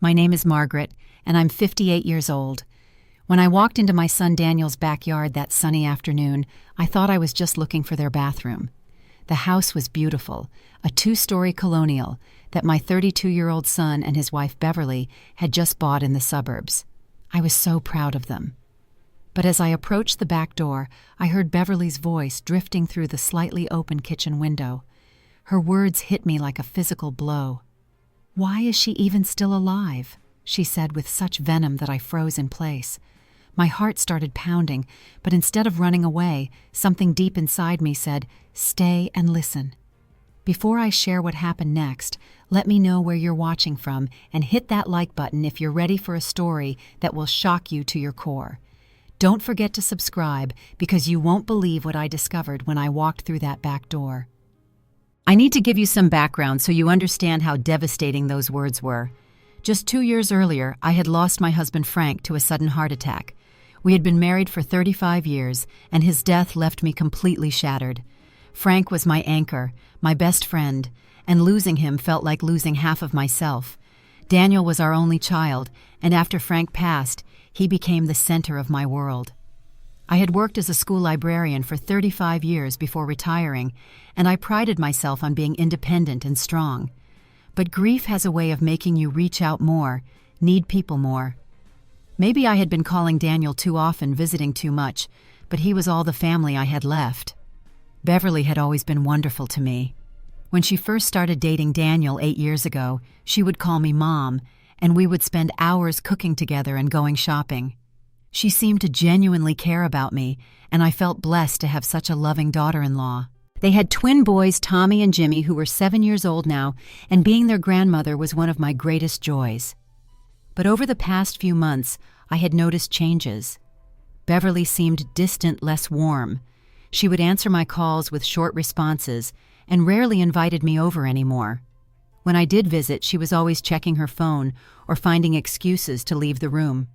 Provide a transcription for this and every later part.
My name is Margaret, and I'm 58 years old. When I walked into my son Daniel's backyard that sunny afternoon, I thought I was just looking for their bathroom. The house was beautiful, a 2-story colonial that my 32-year-old son and his wife Beverly had just bought in the suburbs. I was so proud of them. But as I approached the back door, I heard Beverly's voice drifting through the slightly open kitchen window. Her words hit me like a physical blow. "Why is she even still alive?" she said with such venom that I froze in place. My heart started pounding, but instead of running away, something deep inside me said, "Stay and listen." Before I share what happened next, let me know where you're watching from and hit that like button if you're ready for a story that will shock you to your core. Don't forget to subscribe because you won't believe what I discovered when I walked through that back door. I need to give you some background so you understand how devastating those words were. Just 2 years earlier, I had lost my husband Frank to a sudden heart attack. We had been married for 35 years, and his death left me completely shattered. Frank was my anchor, my best friend, and losing him felt like losing half of myself. Daniel was our only child, and after Frank passed, he became the center of my world. I had worked as a school librarian for 35 years before retiring, and I prided myself on being independent and strong. But grief has a way of making you reach out more, need people more. Maybe I had been calling Daniel too often, visiting too much, but he was all the family I had left. Beverly had always been wonderful to me. When she first started dating Daniel 8 years ago, she would call me Mom, and we would spend hours cooking together and going shopping. She seemed to genuinely care about me, and I felt blessed to have such a loving daughter-in-law. They had twin boys, Tommy and Jimmy, who were 7 years old now, and being their grandmother was one of my greatest joys. But over the past few months, I had noticed changes. Beverly seemed distant, less warm. She would answer my calls with short responses and rarely invited me over anymore. When I did visit, she was always checking her phone or finding excuses to leave the room.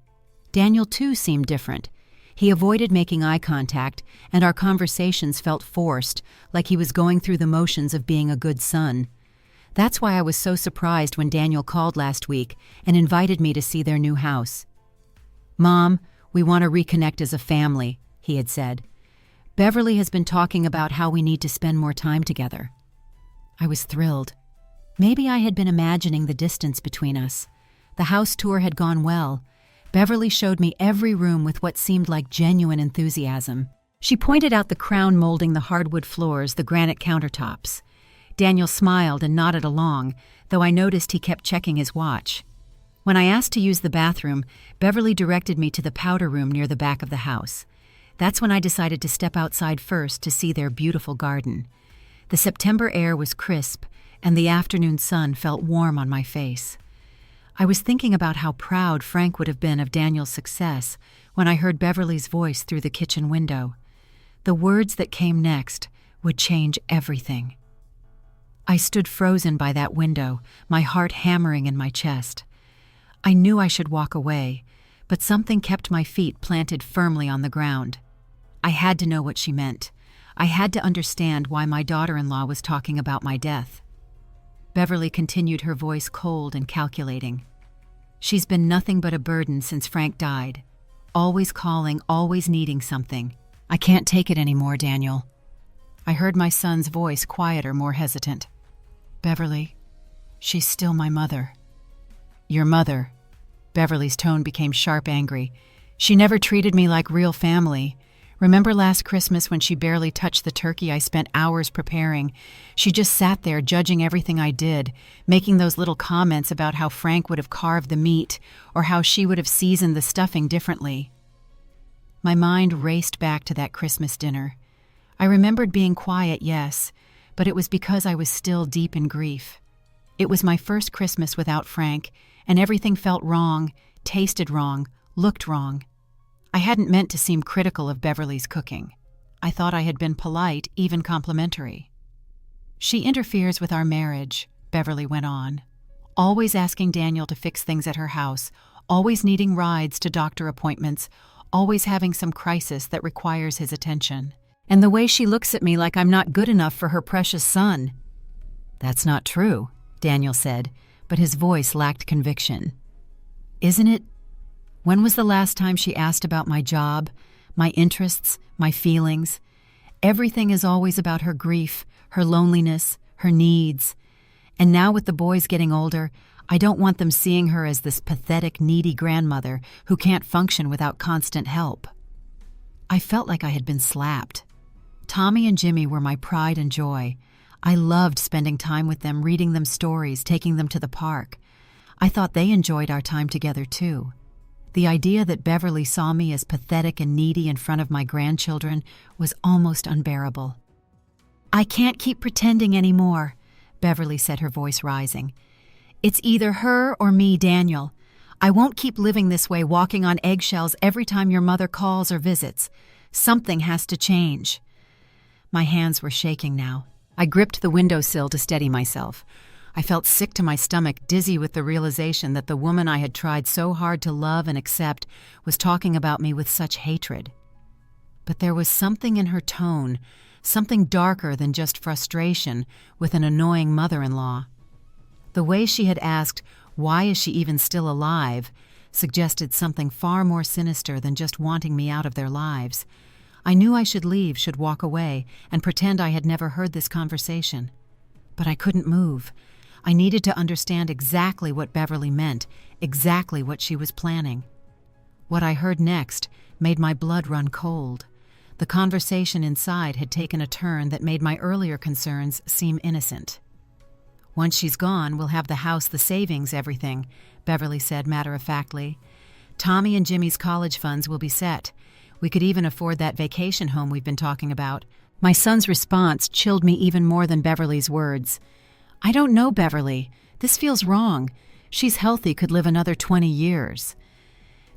Daniel, too, seemed different. He avoided making eye contact, and our conversations felt forced, like he was going through the motions of being a good son. That's why I was so surprised when Daniel called last week and invited me to see their new house. "Mom, we want to reconnect as a family," he had said. "Beverly has been talking about how we need to spend more time together." I was thrilled. Maybe I had been imagining the distance between us. The house tour had gone well. Beverly showed me every room with what seemed like genuine enthusiasm. She pointed out the crown molding the hardwood floors, the granite countertops. Daniel smiled and nodded along, though I noticed he kept checking his watch. When I asked to use the bathroom, Beverly directed me to the powder room near the back of the house. That's when I decided to step outside first to see their beautiful garden. The September air was crisp, and the afternoon sun felt warm on my face. I was thinking about how proud Frank would have been of Daniel's success when I heard Beverly's voice through the kitchen window. The words that came next would change everything. I stood frozen by that window, my heart hammering in my chest. I knew I should walk away, but something kept my feet planted firmly on the ground. I had to know what she meant. I had to understand why my daughter-in-law was talking about my death. Beverly continued, her voice cold and calculating. "She's been nothing but a burden since Frank died. Always calling, always needing something. I can't take it anymore, Daniel." I heard my son's voice, quieter, more hesitant. "Beverly, she's still my mother." "Your mother?" Beverly's tone became sharp, angry. "She never treated me like real family. Remember last Christmas when she barely touched the turkey I spent hours preparing? She just sat there judging everything I did, making those little comments about how Frank would have carved the meat or how she would have seasoned the stuffing differently." My mind raced back to that Christmas dinner. I remembered being quiet, yes, but it was because I was still deep in grief. It was my first Christmas without Frank, and everything felt wrong, tasted wrong, looked wrong. I hadn't meant to seem critical of Beverly's cooking. I thought I had been polite, even complimentary. "She interferes with our marriage," Beverly went on, always asking Daniel to fix things at her house, always needing rides to doctor appointments, always having some crisis that requires his attention. "And the way she looks at me like I'm not good enough for her precious son." "That's not true," Daniel said, but his voice lacked conviction. Isn't it? When was the last time she asked about my job, my interests, my feelings? Everything is always about her grief, her loneliness, her needs. And now with the boys getting older, I don't want them seeing her as this pathetic, needy grandmother who can't function without constant help. I felt like I had been slapped. Tommy and Jimmy were my pride and joy. I loved spending time with them, reading them stories, taking them to the park. I thought they enjoyed our time together too. The idea that Beverly saw me as pathetic and needy in front of my grandchildren was almost unbearable. "I can't keep pretending anymore," Beverly said, her voice rising. "It's either her or me, Daniel. I won't keep living this way, walking on eggshells every time your mother calls or visits. Something has to change." My hands were shaking now. I gripped the windowsill to steady myself. I felt sick to my stomach, dizzy with the realization that the woman I had tried so hard to love and accept was talking about me with such hatred. But there was something in her tone, something darker than just frustration with an annoying mother-in-law. The way she had asked, "Why is she even still alive?" suggested something far more sinister than just wanting me out of their lives. I knew I should leave, should walk away, and pretend I had never heard this conversation. But I couldn't move. I needed to understand exactly what Beverly meant, exactly what she was planning. What I heard next made my blood run cold. The conversation inside had taken a turn that made my earlier concerns seem innocent. "Once she's gone, we'll have the house, the savings, everything," Beverly said matter-of-factly. "Tommy and Jimmy's college funds will be set. We could even afford that vacation home we've been talking about." My son's response chilled me even more than Beverly's words. "I don't know, Beverly. This feels wrong. She's healthy, could live another 20 years.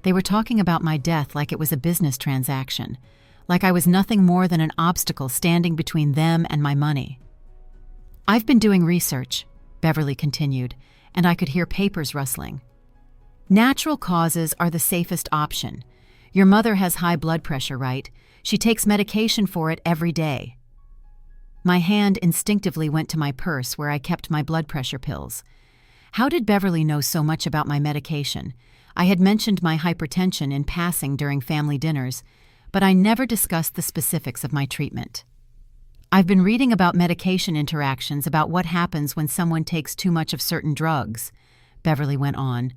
They were talking about my death like it was a business transaction, like I was nothing more than an obstacle standing between them and my money. "I've been doing research," Beverly continued, and I could hear papers rustling. "Natural causes are the safest option. Your mother has high blood pressure, right? She takes medication for it every day." My hand instinctively went to my purse where I kept my blood pressure pills. How did Beverly know so much about my medication? I had mentioned my hypertension in passing during family dinners, but I never discussed the specifics of my treatment. "I've been reading about medication interactions, about what happens when someone takes too much of certain drugs," Beverly went on.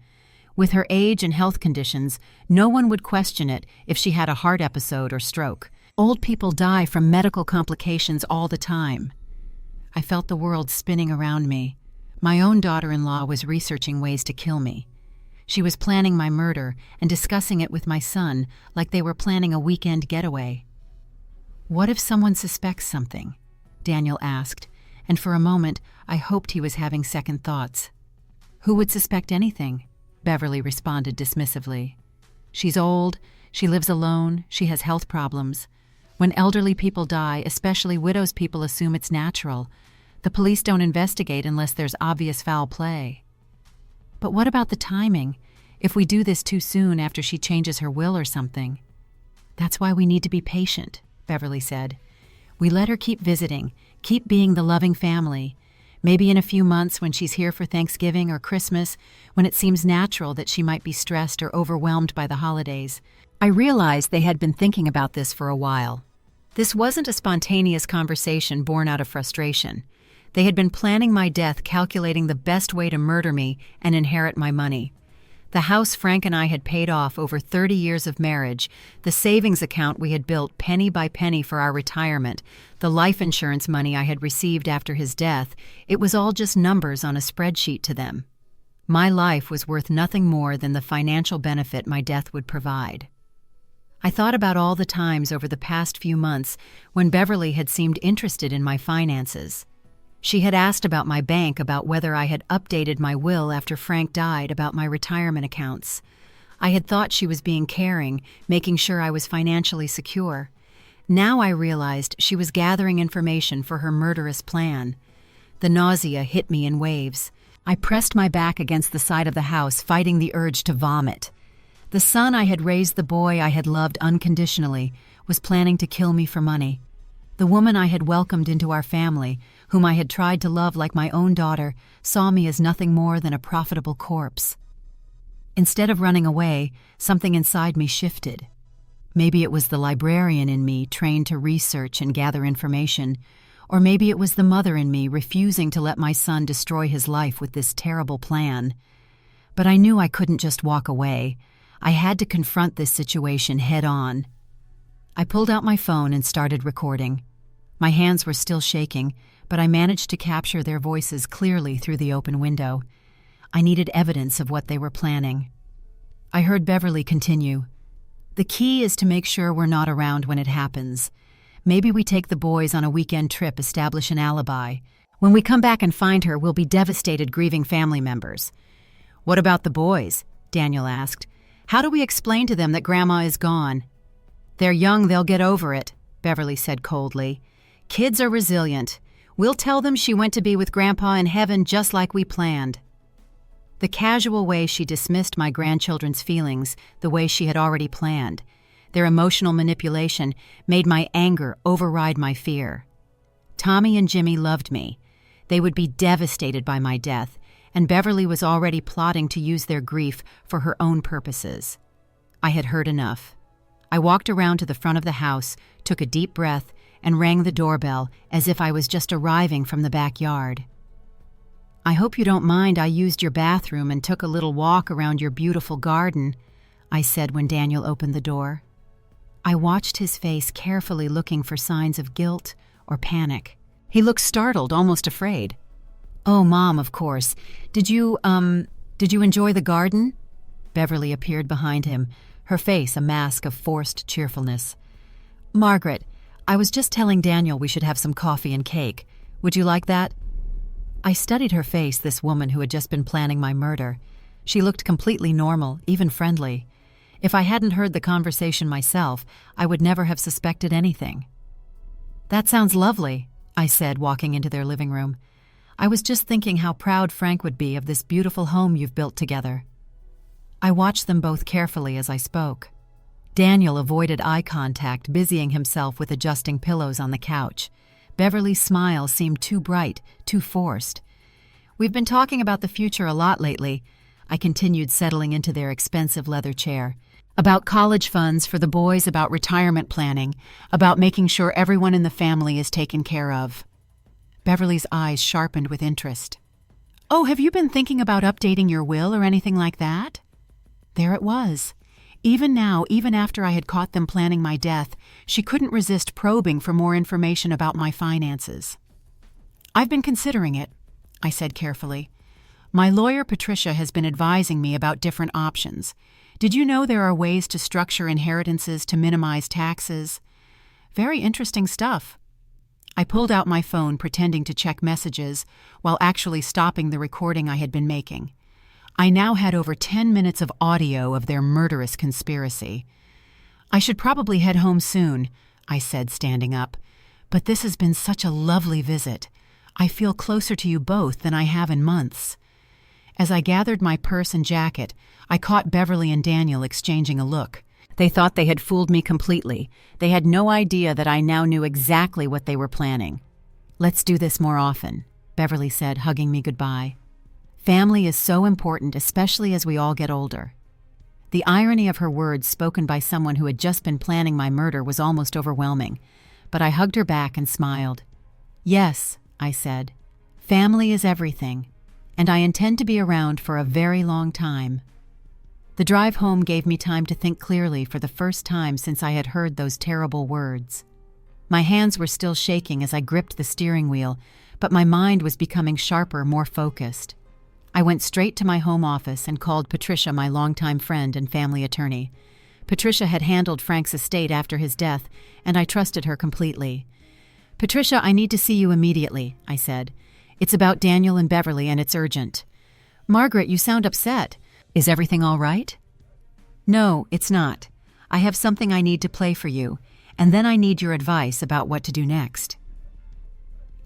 "With her age and health conditions, no one would question it if she had a heart episode or stroke. Old people die from medical complications all the time." I felt the world spinning around me. My own daughter-in-law was researching ways to kill me. She was planning my murder and discussing it with my son like they were planning a weekend getaway. "What if someone suspects something?" Daniel asked, and for a moment I hoped he was having second thoughts. "Who would suspect anything?" Beverly responded dismissively. "She's old, she lives alone, she has health problems. When elderly people die, especially widows, people assume it's natural. The police don't investigate unless there's obvious foul play." "But what about the timing? If we do this too soon after she changes her will or something?" "That's why we need to be patient," Beverly said. "We let her keep visiting, keep being the loving family. Maybe in a few months when she's here for Thanksgiving or Christmas, when it seems natural that she might be stressed or overwhelmed by the holidays." I realized they had been thinking about this for a while. This wasn't a spontaneous conversation born out of frustration. They had been planning my death, calculating the best way to murder me and inherit my money. The house Frank and I had paid off over 30 years of marriage, the savings account we had built penny by penny for our retirement, the life insurance money I had received after his death, it was all just numbers on a spreadsheet to them. My life was worth nothing more than the financial benefit my death would provide. I thought about all the times over the past few months when Beverly had seemed interested in my finances. She had asked about my bank, about whether I had updated my will after Frank died, about my retirement accounts. I had thought she was being caring, making sure I was financially secure. Now I realized she was gathering information for her murderous plan. The nausea hit me in waves. I pressed my back against the side of the house, fighting the urge to vomit. The son I had raised, the boy I had loved unconditionally, was planning to kill me for money. The woman I had welcomed into our family, whom I had tried to love like my own daughter, saw me as nothing more than a profitable corpse. Instead of running away, something inside me shifted. Maybe it was the librarian in me trained to research and gather information, or maybe it was the mother in me refusing to let my son destroy his life with this terrible plan. But I knew I couldn't just walk away. I had to confront this situation head on. I pulled out my phone and started recording. My hands were still shaking, but I managed to capture their voices clearly through the open window. I needed evidence of what they were planning. I heard Beverly continue. The key is to make sure we're not around when it happens. Maybe we take the boys on a weekend trip, establish an alibi. When we come back and find her, we'll be devastated, grieving family members. What about the boys? Daniel asked. How do we explain to them that Grandma is gone? They're young, they'll get over it, Beverly said coldly. Kids are resilient. We'll tell them she went to be with Grandpa in heaven just like we planned. The casual way she dismissed my grandchildren's feelings, the way she had already planned, their emotional manipulation made my anger override my fear. Tommy and Jimmy loved me. They would be devastated by my death, and Beverly was already plotting to use their grief for her own purposes. I had heard enough. I walked around to the front of the house, took a deep breath, and rang the doorbell as if I was just arriving from the backyard. I hope you don't mind I used your bathroom and took a little walk around your beautiful garden, I said when Daniel opened the door. I watched his face carefully, looking for signs of guilt or panic. He looked startled, almost afraid. Oh, Mom, of course. Did you enjoy the garden? Beverly appeared behind him, her face a mask of forced cheerfulness. Margaret, I was just telling Daniel we should have some coffee and cake. Would you like that? I studied her face, this woman who had just been planning my murder. She looked completely normal, even friendly. If I hadn't heard the conversation myself, I would never have suspected anything. That sounds lovely, I said, walking into their living room. I was just thinking how proud Frank would be of this beautiful home you've built together. I watched them both carefully as I spoke. Daniel avoided eye contact, busying himself with adjusting pillows on the couch. Beverly's smile seemed too bright, too forced. We've been talking about the future a lot lately, I continued, settling into their expensive leather chair. About college funds for the boys, about retirement planning, about making sure everyone in the family is taken care of. Beverly's eyes sharpened with interest. Oh, have you been thinking about updating your will or anything like that? There it was. Even now, even after I had caught them planning my death, she couldn't resist probing for more information about my finances. I've been considering it, I said carefully. My lawyer Patricia has been advising me about different options. Did you know there are ways to structure inheritances to minimize taxes? Very interesting stuff. I pulled out my phone, pretending to check messages, while actually stopping the recording I had been making. I now had over 10 minutes of audio of their murderous conspiracy. I should probably head home soon, I said, standing up. But this has been such a lovely visit. I feel closer to you both than I have in months. As I gathered my purse and jacket, I caught Beverly and Daniel exchanging a look. They thought they had fooled me completely. They had no idea that I now knew exactly what they were planning. Let's do this more often, Beverly said, hugging me goodbye. Family is so important, especially as we all get older. The irony of her words, spoken by someone who had just been planning my murder, was almost overwhelming, but I hugged her back and smiled. Yes, I said, family is everything, and I intend to be around for a very long time. The drive home gave me time to think clearly for the first time since I had heard those terrible words. My hands were still shaking as I gripped the steering wheel, but my mind was becoming sharper, more focused. I went straight to my home office and called Patricia, my longtime friend and family attorney. Patricia had handled Frank's estate after his death, and I trusted her completely. Patricia, I need to see you immediately, I said. It's about Daniel and Beverly, and it's urgent. Margaret, you sound upset. Is everything all right? No, it's not. I have something I need to play for you, and then I need your advice about what to do next.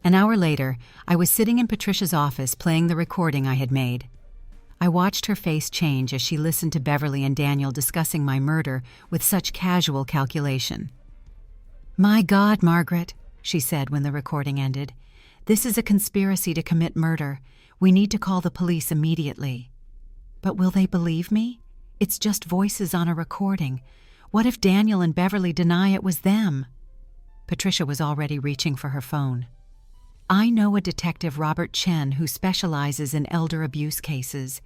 An hour later, I was sitting in Patricia's office playing the recording I had made. I watched her face change as she listened to Beverly and Daniel discussing my murder with such casual calculation. My God, Margaret, she said when the recording ended. This is a conspiracy to commit murder. We need to call the police immediately. But will they believe me? It's just voices on a recording. What if Daniel and Beverly deny it was them? Patricia was already reaching for her phone. I know a detective, Robert Chen, who specializes in elder abuse cases.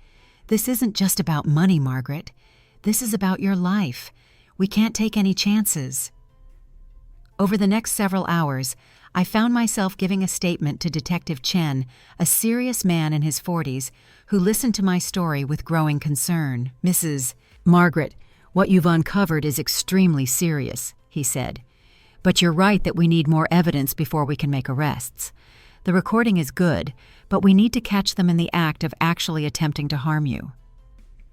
This isn't just about money, Margaret. This is about your life. We can't take any chances. Over the next several hours, I found myself giving a statement to Detective Chen, a serious man in his 40s, who listened to my story with growing concern. Mrs. Margaret, what you've uncovered is extremely serious, he said. But you're right that we need more evidence before we can make arrests. The recording is good, but we need to catch them in the act of actually attempting to harm you.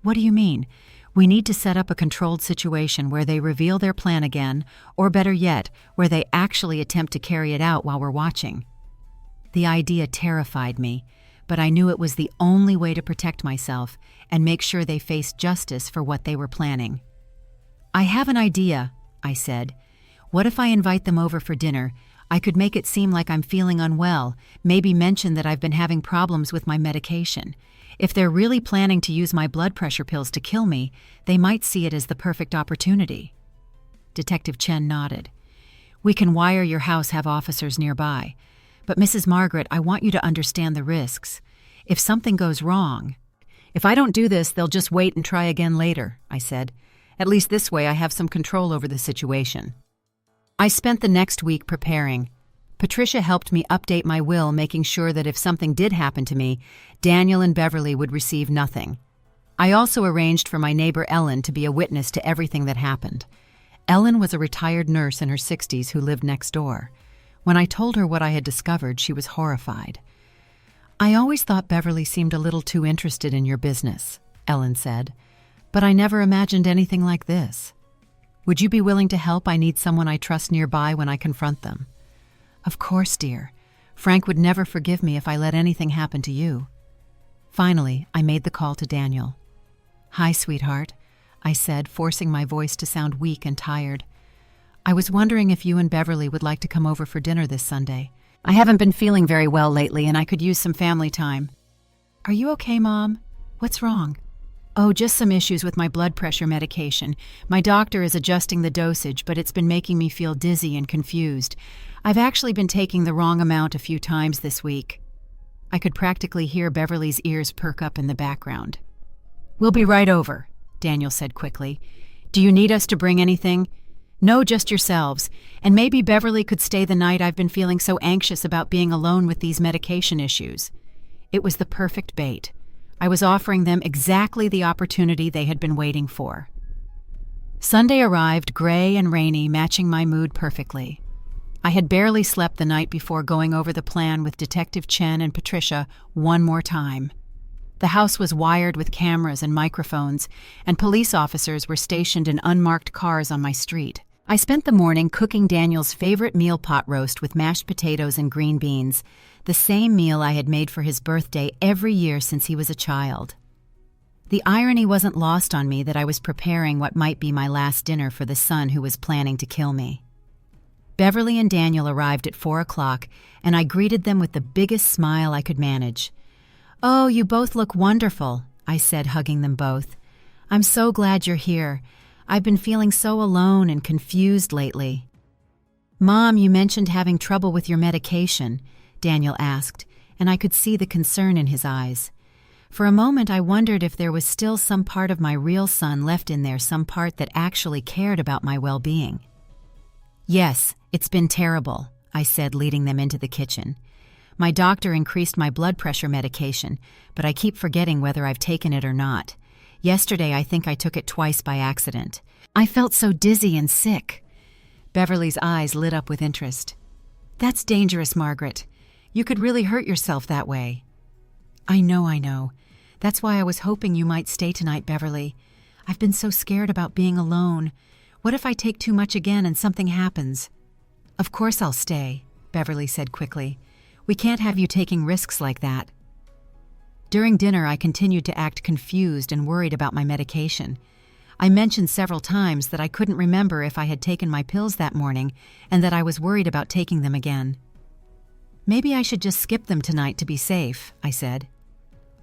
What do you mean? We need to set up a controlled situation where they reveal their plan again, or better yet, where they actually attempt to carry it out while we're watching. The idea terrified me, but I knew it was the only way to protect myself and make sure they faced justice for what they were planning. I have an idea, I said. What if I invite them over for dinner? I could make it seem like I'm feeling unwell, maybe mention that I've been having problems with my medication. If they're really planning to use my blood pressure pills to kill me, they might see it as the perfect opportunity. Detective Chen nodded. We can wire your house, have officers nearby. But Mrs. Margaret, I want you to understand the risks. If something goes wrong... If I don't do this, they'll just wait and try again later, I said. At least this way I have some control over the situation. I spent the next week preparing. Patricia helped me update my will, making sure that if something did happen to me, Daniel and Beverly would receive nothing. I also arranged for my neighbor Ellen to be a witness to everything that happened. Ellen was a retired nurse in her 60s who lived next door. When I told her what I had discovered, she was horrified. I always thought Beverly seemed a little too interested in your business, Ellen said, but I never imagined anything like this. Would you be willing to help? I need someone I trust nearby when I confront them. Of course, dear. Frank would never forgive me if I let anything happen to you. Finally, I made the call to Daniel. Hi, sweetheart, I said, forcing my voice to sound weak and tired. I was wondering if you and Beverly would like to come over for dinner this Sunday. I haven't been feeling very well lately and I could use some family time. Are you okay, Mom? What's wrong? Oh, just some issues with my blood pressure medication. My doctor is adjusting the dosage, but it's been making me feel dizzy and confused. I've actually been taking the wrong amount a few times this week. I could practically hear Beverly's ears perk up in the background. We'll be right over, Daniel said quickly. Do you need us to bring anything? No, just yourselves. And maybe Beverly could stay the night. I've been feeling so anxious about being alone with these medication issues. It was the perfect bait. I was offering them exactly the opportunity they had been waiting for. Sunday arrived, gray and rainy, matching my mood perfectly. I had barely slept the night before going over the plan with Detective Chen and Patricia one more time. The house was wired with cameras and microphones, and police officers were stationed in unmarked cars on my street. I spent the morning cooking Daniel's favorite meal pot roast with mashed potatoes and green beans, the same meal I had made for his birthday every year since he was a child. The irony wasn't lost on me that I was preparing what might be my last dinner for the son who was planning to kill me. Beverly and Daniel arrived at 4 o'clock, and I greeted them with the biggest smile I could manage. Oh, you both look wonderful, I said, hugging them both. I'm so glad you're here. I've been feeling so alone and confused lately. Mom, you mentioned having trouble with your medication, Daniel asked, and I could see the concern in his eyes. For a moment I wondered if there was still some part of my real son left in there, some part that actually cared about my well-being. Yes, it's been terrible, I said, leading them into the kitchen. My doctor increased my blood pressure medication, but I keep forgetting whether I've taken it or not. Yesterday I think I took it twice by accident. I felt so dizzy and sick. Beverly's eyes lit up with interest. That's dangerous, Margaret. You could really hurt yourself that way. I know. That's why I was hoping you might stay tonight, Beverly. I've been so scared about being alone. What if I take too much again and something happens? Of course I'll stay, Beverly said quickly. We can't have you taking risks like that. During dinner, I continued to act confused and worried about my medication. I mentioned several times that I couldn't remember if I had taken my pills that morning and that I was worried about taking them again. Maybe I should just skip them tonight to be safe, I said.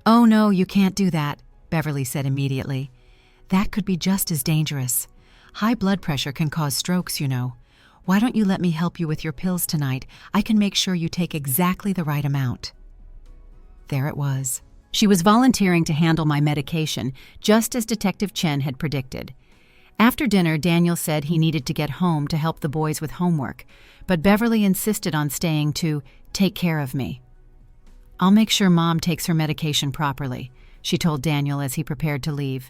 Oh no, you can't do that, Beverly said immediately. "That could be just as dangerous. High blood pressure can cause strokes, you know. Why don't you let me help you with your pills tonight? I can make sure you take exactly the right amount." There it was. She was volunteering to handle my medication, just as Detective Chen had predicted. After dinner, Daniel said he needed to get home to help the boys with homework, but Beverly insisted on staying to take care of me. "I'll make sure Mom takes her medication properly," she told Daniel as he prepared to leave.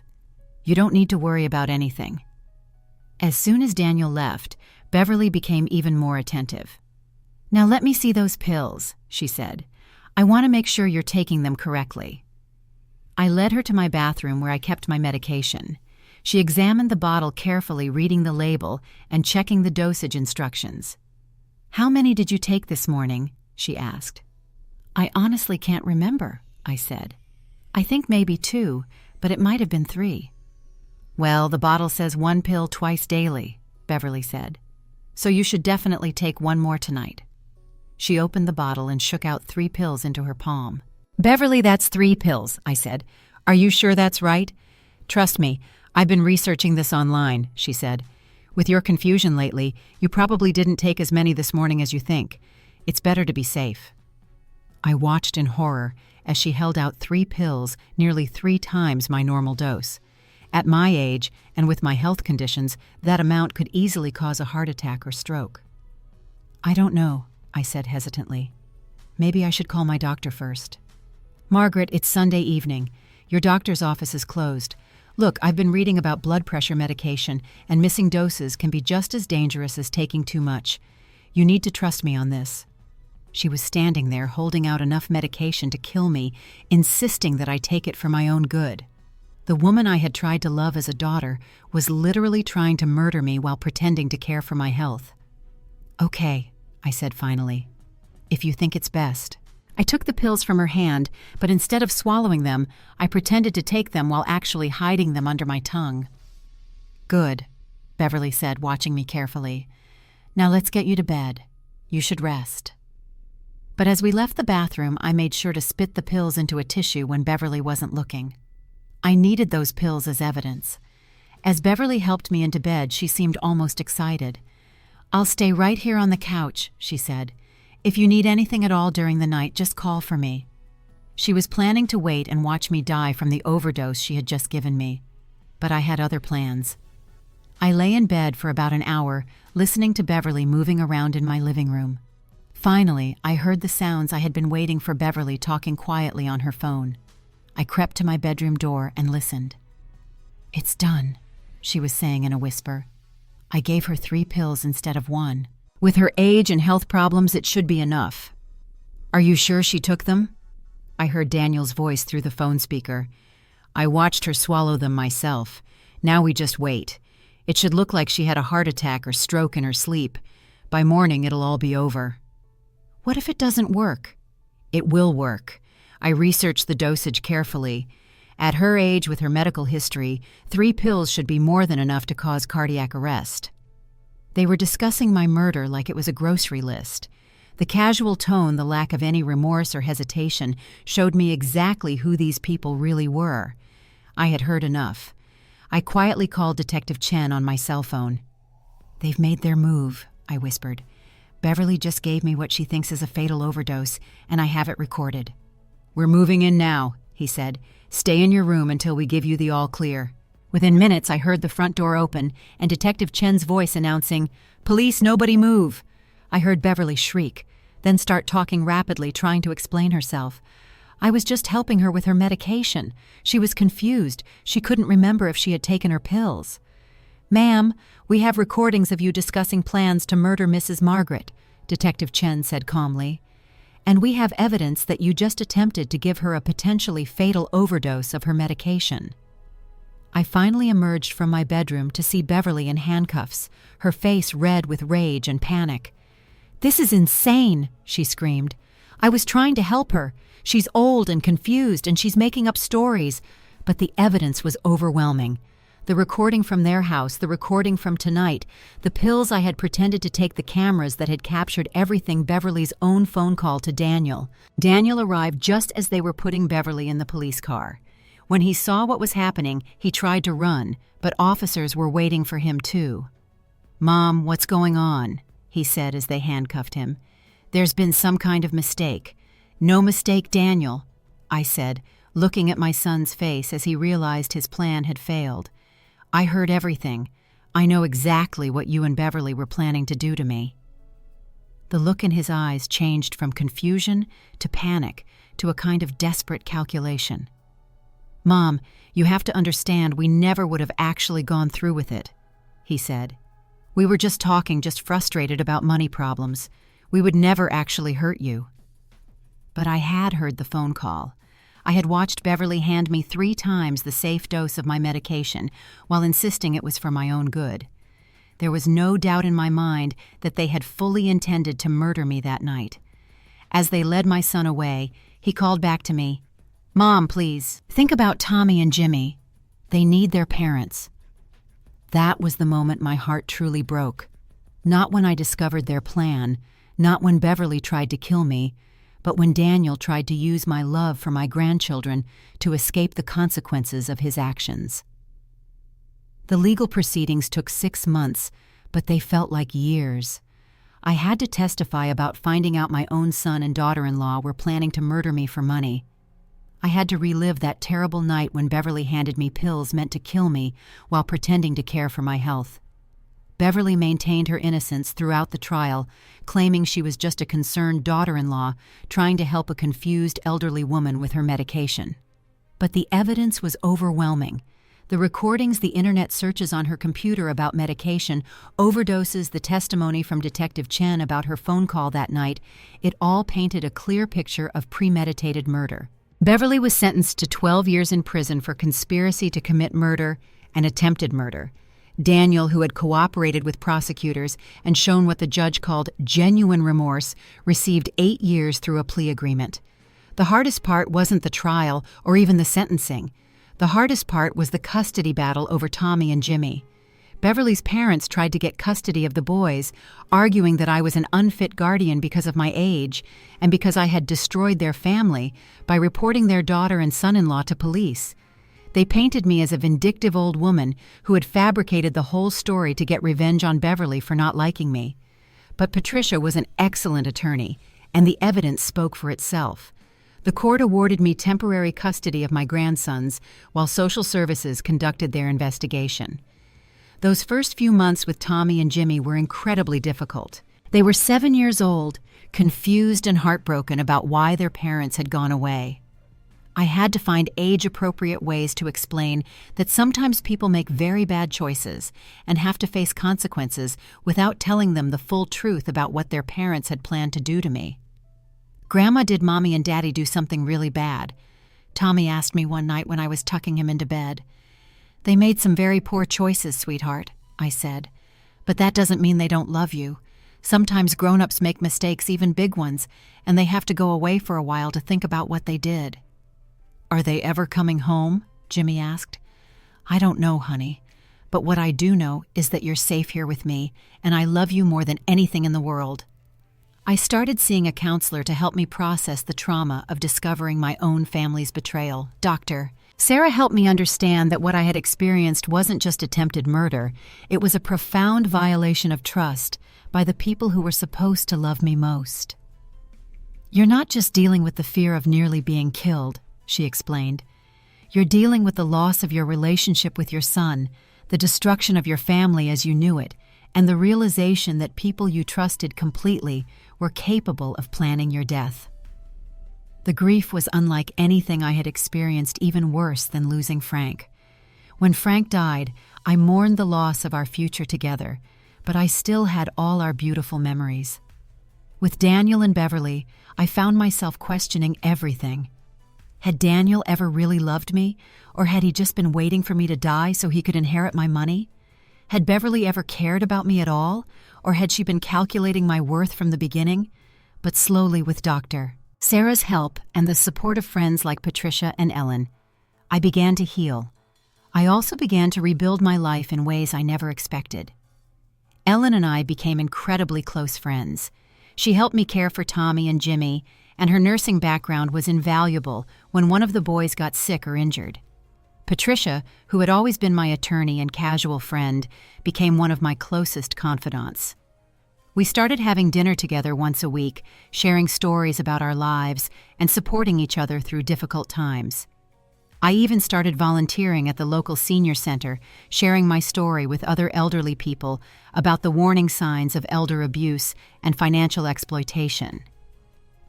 "You don't need to worry about anything." As soon as Daniel left, Beverly became even more attentive. "Now let me see those pills," she said. "I want to make sure you're taking them correctly." I led her to my bathroom where I kept my medication. She examined the bottle carefully, reading the label and checking the dosage instructions. "How many did you take this morning?" she asked. "I honestly can't remember," I said. "I think maybe 2, but it might have been 3. "Well, the bottle says 1 pill twice daily," Beverly said. "So you should definitely take 1 more tonight." She opened the bottle and shook out 3 pills into her palm. "Beverly, that's 3 pills," I said. "Are you sure that's right?" "Trust me, I've been researching this online," she said. "With your confusion lately, you probably didn't take as many this morning as you think. It's better to be safe." I watched in horror as she held out 3 pills, nearly 3 times my normal dose. At my age, and with my health conditions, that amount could easily cause a heart attack or stroke. "I don't know," I said hesitantly. "Maybe I should call my doctor first." "Margaret, it's Sunday evening. Your doctor's office is closed. Look, I've been reading about blood pressure medication, and missing doses can be just as dangerous as taking too much. You need to trust me on this." She was standing there holding out enough medication to kill me, insisting that I take it for my own good. The woman I had tried to love as a daughter was literally trying to murder me while pretending to care for my health. "Okay," I said finally. "If you think it's best." I took the pills from her hand, but instead of swallowing them, I pretended to take them while actually hiding them under my tongue. "Good," Beverly said, watching me carefully. "Now let's get you to bed. You should rest." But as we left the bathroom, I made sure to spit the pills into a tissue when Beverly wasn't looking. I needed those pills as evidence. As Beverly helped me into bed, she seemed almost excited. "I'll stay right here on the couch," she said. "If you need anything at all during the night, just call for me." She was planning to wait and watch me die from the overdose she had just given me. But I had other plans. I lay in bed for about an hour, listening to Beverly moving around in my living room. Finally, I heard the sounds I had been waiting for, Beverly talking quietly on her phone. I crept to my bedroom door and listened. "It's done," she was saying in a whisper. "I gave her 3 pills instead of 1. With her age and health problems, it should be enough." "Are you sure she took them?" I heard Daniel's voice through the phone speaker. "I watched her swallow them myself. Now we just wait. It should look like she had a heart attack or stroke in her sleep. By morning, it'll all be over." "What if it doesn't work?" "It will work. I researched the dosage carefully. At her age, with her medical history, 3 pills should be more than enough to cause cardiac arrest." They were discussing my murder like it was a grocery list. The casual tone, the lack of any remorse or hesitation, showed me exactly who these people really were. I had heard enough. I quietly called Detective Chen on my cell phone. "They've made their move," I whispered. "Beverly just gave me what she thinks is a fatal overdose, and I have it recorded." "We're moving in now," he said. "Stay in your room until we give you the all clear." Within minutes, I heard the front door open and Detective Chen's voice announcing, "Police, nobody move." I heard Beverly shriek, then start talking rapidly, trying to explain herself. I was just helping her with her medication. She was confused. She couldn't remember if she had taken her pills. "Ma'am, we have recordings of you discussing plans to murder Mrs. Margaret," Detective Chen said calmly. "And we have evidence that you just attempted to give her a potentially fatal overdose of her medication." I finally emerged from my bedroom to see Beverly in handcuffs, her face red with rage and panic. "This is insane," she screamed. "I was trying to help her. She's old and confused, and she's making up stories." But the evidence was overwhelming. The recording from their house, the recording from tonight, the pills I had pretended to take, the cameras that had captured everything, Beverly's own phone call to Daniel. Daniel arrived just as they were putting Beverly in the police car. When he saw what was happening, he tried to run, but officers were waiting for him too. "Mom, what's going on?" he said as they handcuffed him. "There's been some kind of mistake." "No mistake, Daniel," I said, looking at my son's face as he realized his plan had failed. "I heard everything. I know exactly what you and Beverly were planning to do to me." The look in his eyes changed from confusion to panic to a kind of desperate calculation. "Mom, you have to understand we never would have actually gone through with it," he said. "We were just talking, just frustrated about money problems. We would never actually hurt you." But I had heard the phone call. I had watched Beverly hand me 3 times the safe dose of my medication while insisting it was for my own good. There was no doubt in my mind that they had fully intended to murder me that night. As they led my son away, he called back to me, "Mom, please, think about Tommy and Jimmy. They need their parents." That was the moment my heart truly broke. Not when I discovered their plan, not when Beverly tried to kill me, but when Daniel tried to use my love for my grandchildren to escape the consequences of his actions. The legal proceedings took 6 months, but they felt like years. I had to testify about finding out my own son and daughter-in-law were planning to murder me for money. I had to relive that terrible night when Beverly handed me pills meant to kill me while pretending to care for my health. Beverly maintained her innocence throughout the trial, claiming she was just a concerned daughter-in-law trying to help a confused elderly woman with her medication. But the evidence was overwhelming. The recordings, the internet searches on her computer about medication, overdoses, the testimony from Detective Chen about her phone call that night, it all painted a clear picture of premeditated murder. Beverly was sentenced to 12 years in prison for conspiracy to commit murder and attempted murder. Daniel, who had cooperated with prosecutors and shown what the judge called genuine remorse, received 8 years through a plea agreement. The hardest part wasn't the trial or even the sentencing. The hardest part was the custody battle over Tommy and Jimmy. Beverly's parents tried to get custody of the boys, arguing that I was an unfit guardian because of my age and because I had destroyed their family by reporting their daughter and son-in-law to police. They painted me as a vindictive old woman who had fabricated the whole story to get revenge on Beverly for not liking me. But Patricia was an excellent attorney, and the evidence spoke for itself. The court awarded me temporary custody of my grandsons while social services conducted their investigation. Those first few months with Tommy and Jimmy were incredibly difficult. They were 7 years old, confused and heartbroken about why their parents had gone away. I had to find age-appropriate ways to explain that sometimes people make very bad choices and have to face consequences without telling them the full truth about what their parents had planned to do to me. "Grandma, did Mommy and Daddy do something really bad?" Tommy asked me one night when I was tucking him into bed. "They made some very poor choices, sweetheart," I said. "But that doesn't mean they don't love you. Sometimes grown-ups make mistakes, even big ones, and they have to go away for a while to think about what they did." "Are they ever coming home?" Jimmy asked. "I don't know, honey. But what I do know is that you're safe here with me, and I love you more than anything in the world." I started seeing a counselor to help me process the trauma of discovering my own family's betrayal. Dr. Sarah helped me understand that what I had experienced wasn't just attempted murder, it was a profound violation of trust by the people who were supposed to love me most. "You're not just dealing with the fear of nearly being killed," she explained. "You're dealing with the loss of your relationship with your son, the destruction of your family as you knew it, and the realization that people you trusted completely were capable of planning your death." The grief was unlike anything I had experienced, even worse than losing Frank. When Frank died, I mourned the loss of our future together, but I still had all our beautiful memories. With Daniel and Beverly, I found myself questioning everything. Had Daniel ever really loved me, or had he just been waiting for me to die so he could inherit my money? Had Beverly ever cared about me at all, or had she been calculating my worth from the beginning? But slowly, with Dr. Sarah's help and the support of friends like Patricia and Ellen, I began to heal. I also began to rebuild my life in ways I never expected. Ellen and I became incredibly close friends. She helped me care for Tommy and Jimmy, and her nursing background was invaluable when one of the boys got sick or injured. Patricia, who had always been my attorney and casual friend, became one of my closest confidants. We started having dinner together once a week, sharing stories about our lives and supporting each other through difficult times. I even started volunteering at the local senior center, sharing my story with other elderly people about the warning signs of elder abuse and financial exploitation.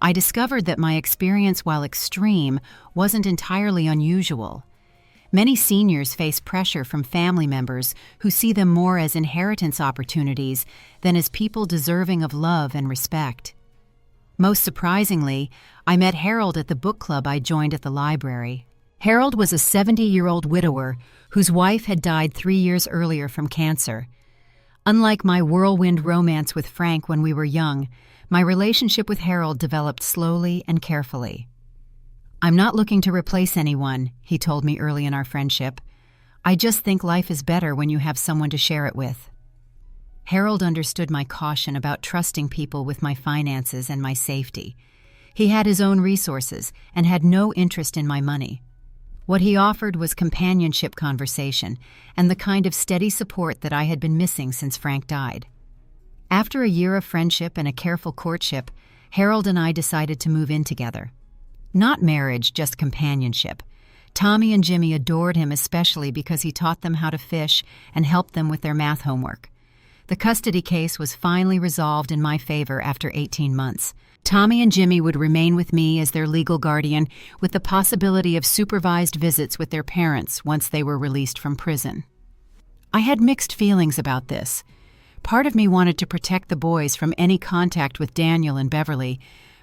I discovered that my experience, while extreme, wasn't entirely unusual. Many seniors face pressure from family members who see them more as inheritance opportunities than as people deserving of love and respect. Most surprisingly, I met Harold at the book club I joined at the library. Harold was a 70-year-old widower whose wife had died 3 years earlier from cancer. Unlike my whirlwind romance with Frank when we were young, my relationship with Harold developed slowly and carefully. "I'm not looking to replace anyone," he told me early in our friendship. "I just think life is better when you have someone to share it with." Harold understood my caution about trusting people with my finances and my safety. He had his own resources and had no interest in my money. What he offered was companionship conversation and the kind of steady support that I had been missing since Frank died. After a year of friendship and a careful courtship, Harold and I decided to move in together. Not marriage, just companionship. Tommy and Jimmy adored him especially because he taught them how to fish and helped them with their math homework. The custody case was finally resolved in my favor after 18 months. Tommy and Jimmy would remain with me as their legal guardian, with the possibility of supervised visits with their parents once they were released from prison. I had mixed feelings about this. Part of me wanted to protect the boys from any contact with Daniel and Beverly,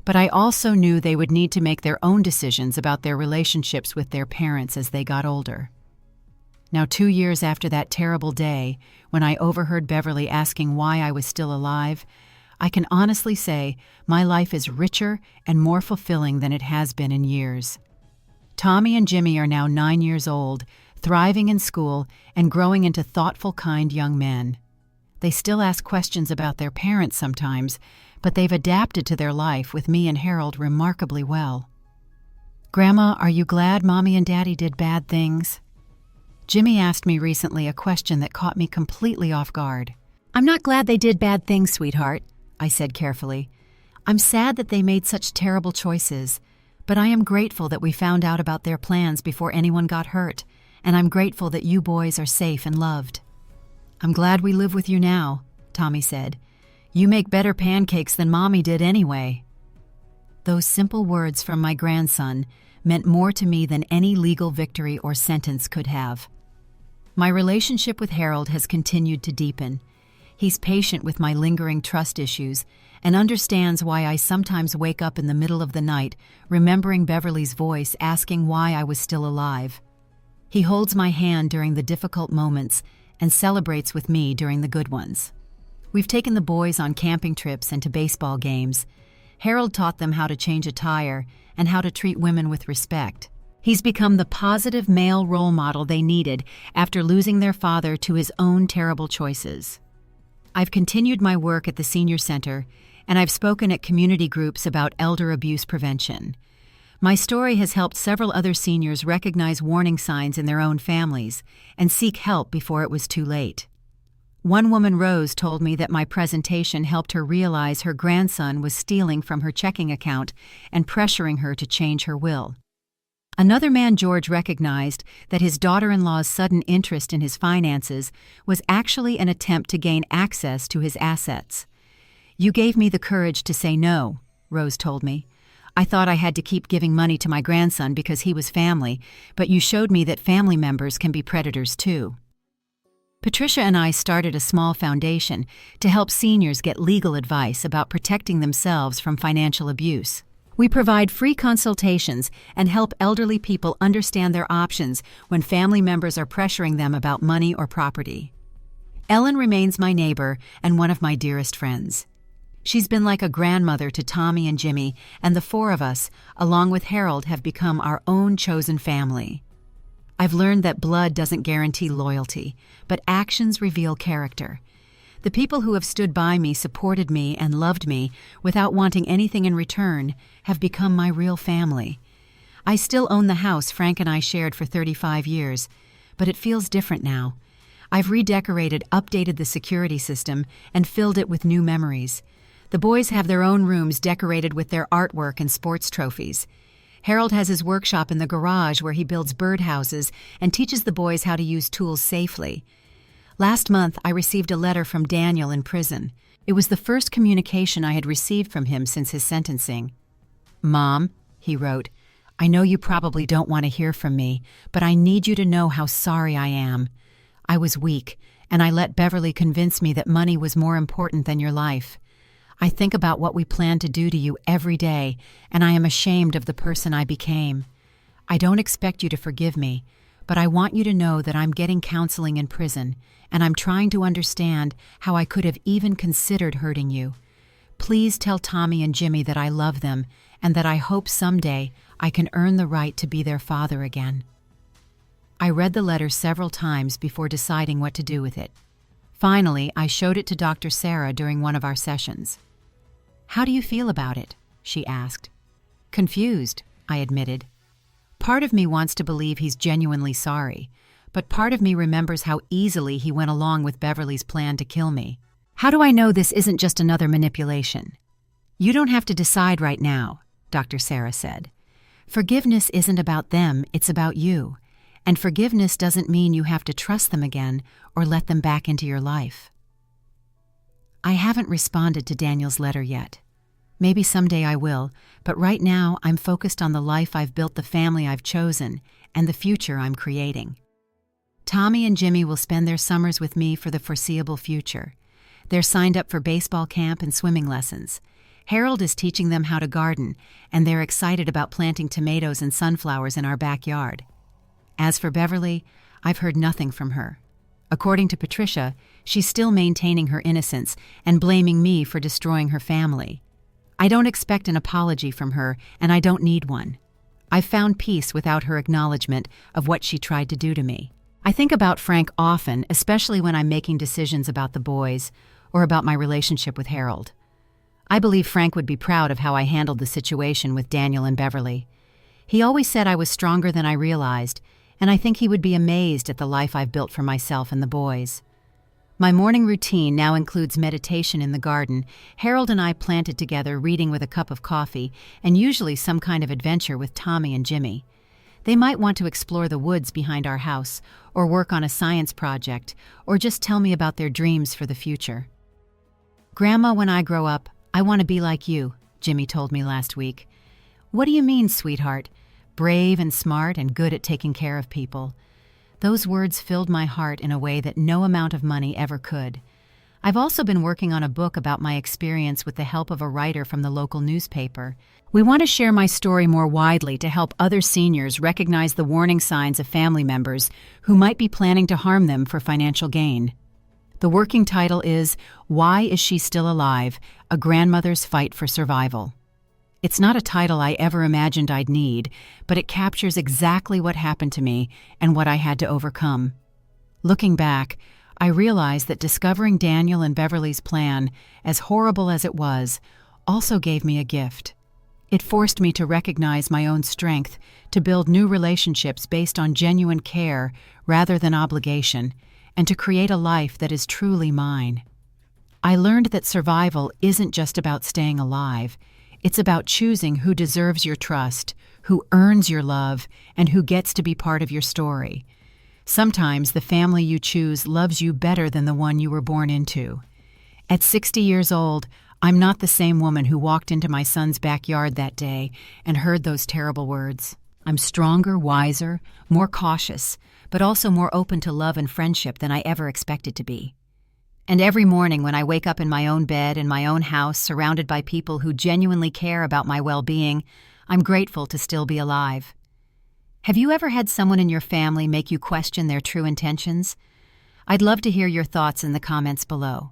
but I also knew they would need to make their own decisions about their relationships with their parents as they got older. Now, 2 years after that terrible day, when I overheard Beverly asking why I was still alive, I can honestly say my life is richer and more fulfilling than it has been in years. Tommy and Jimmy are now 9 years old, thriving in school and growing into thoughtful, kind young men. They still ask questions about their parents sometimes, but they've adapted to their life with me and Harold remarkably well. "Grandma, are you glad Mommy and Daddy did bad things?" Jimmy asked me recently a question that caught me completely off guard. "I'm not glad they did bad things, sweetheart," I said carefully. "I'm sad that they made such terrible choices, but I am grateful that we found out about their plans before anyone got hurt, and I'm grateful that you boys are safe and loved." "I'm glad we live with you now," Tommy said. "You make better pancakes than Mommy did anyway." Those simple words from my grandson meant more to me than any legal victory or sentence could have. My relationship with Harold has continued to deepen. He's patient with my lingering trust issues and understands why I sometimes wake up in the middle of the night remembering Beverly's voice asking why I was still alive. He holds my hand during the difficult moments and celebrates with me during the good ones. We've taken the boys on camping trips and to baseball games. Harold taught them how to change a tire and how to treat women with respect. He's become the positive male role model they needed after losing their father to his own terrible choices. I've continued my work at the senior center, and I've spoken at community groups about elder abuse prevention. My story has helped several other seniors recognize warning signs in their own families and seek help before it was too late. One woman, Rose, told me that my presentation helped her realize her grandson was stealing from her checking account and pressuring her to change her will. Another man, George, recognized that his daughter-in-law's sudden interest in his finances was actually an attempt to gain access to his assets. "You gave me the courage to say no," Rose told me. "I thought I had to keep giving money to my grandson because he was family, but you showed me that family members can be predators too." Patricia and I started a small foundation to help seniors get legal advice about protecting themselves from financial abuse. We provide free consultations and help elderly people understand their options when family members are pressuring them about money or property. Ellen remains my neighbor and one of my dearest friends. She's been like a grandmother to Tommy and Jimmy, and the four of us, along with Harold, have become our own chosen family. I've learned that blood doesn't guarantee loyalty, but actions reveal character. The people who have stood by me, supported me, and loved me without wanting anything in return have become my real family. I still own the house Frank and I shared for 35 years, but it feels different now. I've redecorated, updated the security system, and filled it with new memories. The boys have their own rooms decorated with their artwork and sports trophies. Harold has his workshop in the garage where he builds birdhouses and teaches the boys how to use tools safely. Last month, I received a letter from Daniel in prison. It was the first communication I had received from him since his sentencing. "Mom," he wrote, "I know you probably don't want to hear from me, but I need you to know how sorry I am. I was weak, and I let Beverly convince me that money was more important than your life. I think about what we planned to do to you every day, and I am ashamed of the person I became. I don't expect you to forgive me, but I want you to know that I'm getting counseling in prison, and I'm trying to understand how I could have even considered hurting you. Please tell Tommy and Jimmy that I love them, and that I hope someday I can earn the right to be their father again." I read the letter several times before deciding what to do with it. Finally, I showed it to Dr. Sarah during one of our sessions. "How do you feel about it?" she asked. "Confused," I admitted. Part of me wants to believe he's genuinely sorry, but part of me remembers how easily he went along with Beverly's plan to kill me. "How do I know this isn't just another manipulation?" "You don't have to decide right now," Dr. Sarah said. "Forgiveness isn't about them, it's about you. And forgiveness doesn't mean you have to trust them again or let them back into your life." I haven't responded to Daniel's letter yet. Maybe someday I will, but right now I'm focused on the life I've built, the family I've chosen, and the future I'm creating. Tommy and Jimmy will spend their summers with me for the foreseeable future. They're signed up for baseball camp and swimming lessons. Harold is teaching them how to garden, and they're excited about planting tomatoes and sunflowers in our backyard. As for Beverly, I've heard nothing from her. According to Patricia, she's still maintaining her innocence and blaming me for destroying her family. I don't expect an apology from her, and I don't need one. I've found peace without her acknowledgement of what she tried to do to me. I think about Frank often, especially when I'm making decisions about the boys or about my relationship with Harold. I believe Frank would be proud of how I handled the situation with Daniel and Beverly. He always said I was stronger than I realized, and I think he would be amazed at the life I've built for myself and the boys. My morning routine now includes meditation in the garden. Harold and I planted together, reading with a cup of coffee, and usually some kind of adventure with Tommy and Jimmy. They might want to explore the woods behind our house, or work on a science project, or just tell me about their dreams for the future. "Grandma, when I grow up, I want to be like you," Jimmy told me last week. "What do you mean, sweetheart? Brave and smart and good at taking care of people." Those words filled my heart in a way that no amount of money ever could. I've also been working on a book about my experience with the help of a writer from the local newspaper. We want to share my story more widely to help other seniors recognize the warning signs of family members who might be planning to harm them for financial gain. The working title is "Why Is She Still Alive? A Grandmother's Fight for Survival." It's not a title I ever imagined I'd need, but it captures exactly what happened to me and what I had to overcome. Looking back, I realized that discovering Daniel and Beverly's plan, as horrible as it was, also gave me a gift. It forced me to recognize my own strength, to build new relationships based on genuine care rather than obligation, and to create a life that is truly mine. I learned that survival isn't just about staying alive. It's about choosing who deserves your trust, who earns your love, and who gets to be part of your story. Sometimes the family you choose loves you better than the one you were born into. At 60 years old, I'm not the same woman who walked into my son's backyard that day and heard those terrible words. I'm stronger, wiser, more cautious, but also more open to love and friendship than I ever expected to be. And every morning when I wake up in my own bed in my own house, surrounded by people who genuinely care about my well-being, I'm grateful to still be alive. Have you ever had someone in your family make you question their true intentions? I'd love to hear your thoughts in the comments below.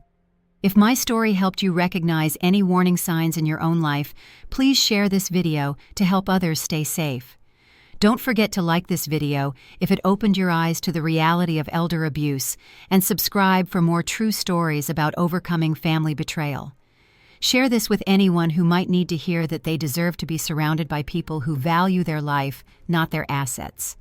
If my story helped you recognize any warning signs in your own life, please share this video to help others stay safe. Don't forget to like this video if it opened your eyes to the reality of elder abuse, and subscribe for more true stories about overcoming family betrayal. Share this with anyone who might need to hear that they deserve to be surrounded by people who value their life, not their assets.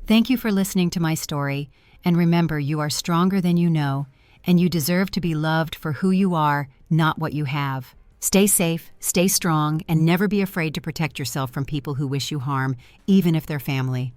Thank you for listening to my story, and remember, you are stronger than you know, and you deserve to be loved for who you are, not what you have. Stay safe, stay strong, and never be afraid to protect yourself from people who wish you harm, even if they're family.